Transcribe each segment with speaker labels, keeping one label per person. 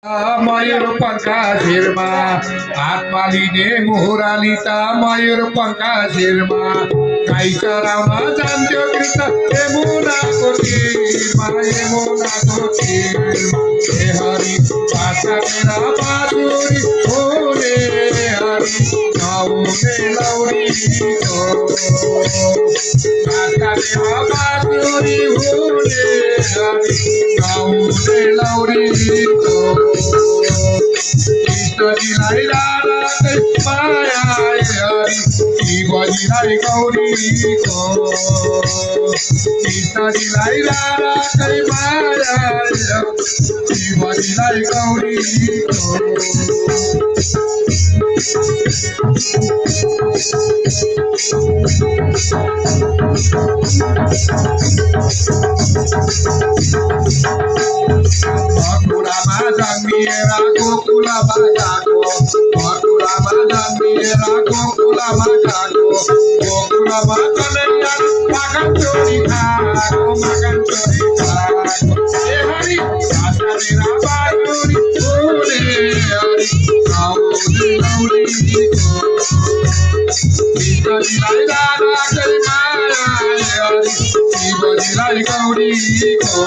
Speaker 1: मयूर पंखा शिरमा आत्मालीने मोहरालिता मयूर पंखा शिरमा काही चरावना जाणत्यो कृष्ण यमुना कोटी यमुना कोटी हे हरी पासा मेरा बाजुरी होले हरी गाऊने लवरी तो पासा मेरा बाजुरी होले हरी गाऊने लवरी तो दिलाई राधा माया हरी दिलाई गौरी को दिलाई राधा माया दिलाई गौरी को गोकुला बाजाको गोकुला मेरा गोकुला बाजाको गोकुला बाजाने मगन चोरी खाको हे हरि आशा मेरा बाजुरी बोले हरि गाऊने लौरी को दिलाई राधा कई माया हरि दिलाई गौरी को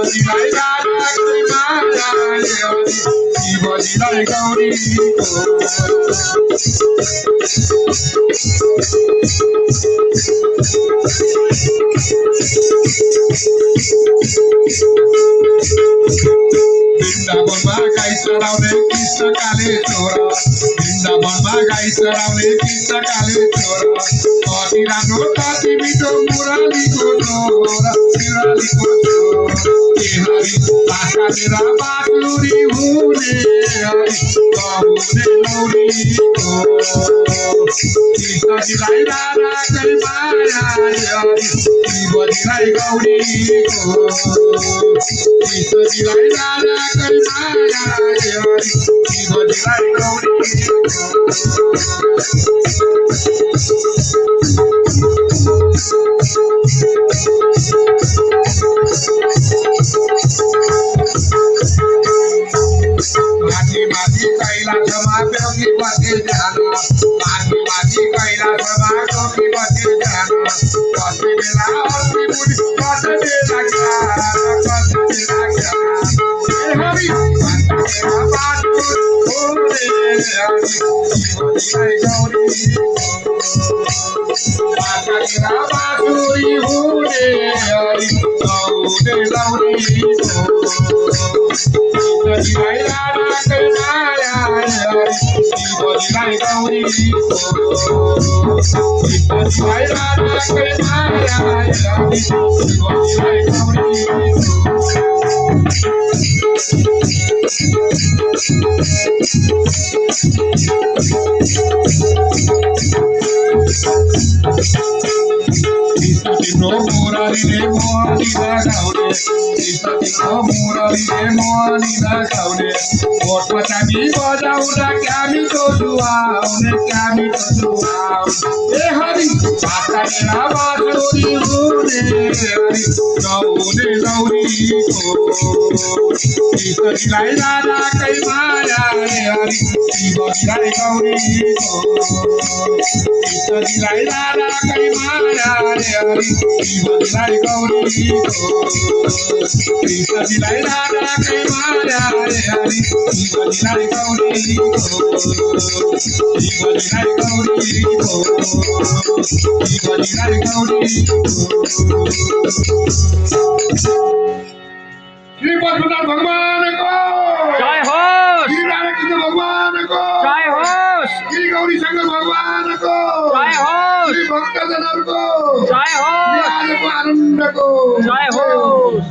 Speaker 1: दिलाई राधा कई माया दिलाई गौरी को वृंदावन में गाई चरावने कृष्ण काले चोरा वृंदावन में गाई चरावने कृष्ण काले चोरा ताती रानो ताती मिठो मुरली को चोरा मुरली को चोरा हरि आशा मेरा बाजुरी भूले हरि गाऊने लौरी को कृष्ण दिलाई राधा कई माया हरि दिलाई गौरी को कृष्ण दिलाई राधा कई माया हरि दिलाई गौरी माझी कैलास माधवी पते ध्यान माझी कैलास माधवी पते ध्यान पते मेला हरि मुनि पते मेला ज्ञान हरि मेरा बाजुरी होले हरि दिलाई गौरी आशा मेरा बाजुरी होले हरि गाऊने लौरी को दिलाई राधा कई माया हरि दिलाई गौरी को दिलाई राधा कई माया हरि दिलाई गौरी मुरारी रे मोहनी लगाउने मुरारी रे मोहनी लगाउने मोटपटामी बजाउँदा क्यामिटो जुवाउने हे हरि आशा मेरा बाजुरी हुने हरि गाऊने लौरी को दिलाई राधा कई माया हरि दिलाई गौरी को दिलाई राधा कई माया हरि दिलाई गौरी को दिलाई राधा कई माया हरि दिलाई गौरी को दिलाई गौरी को दिलाई गौरी श्री पद्मनाथ भगवान को
Speaker 2: जय हो।
Speaker 1: श्री राधाकृष्ण भगवान को
Speaker 2: जय हो।
Speaker 1: श्री गौरी शंकर भगवान को
Speaker 2: जय हो।
Speaker 1: श्री भक्तजनों को
Speaker 2: जय हो।
Speaker 1: आनंद को
Speaker 2: जय हो।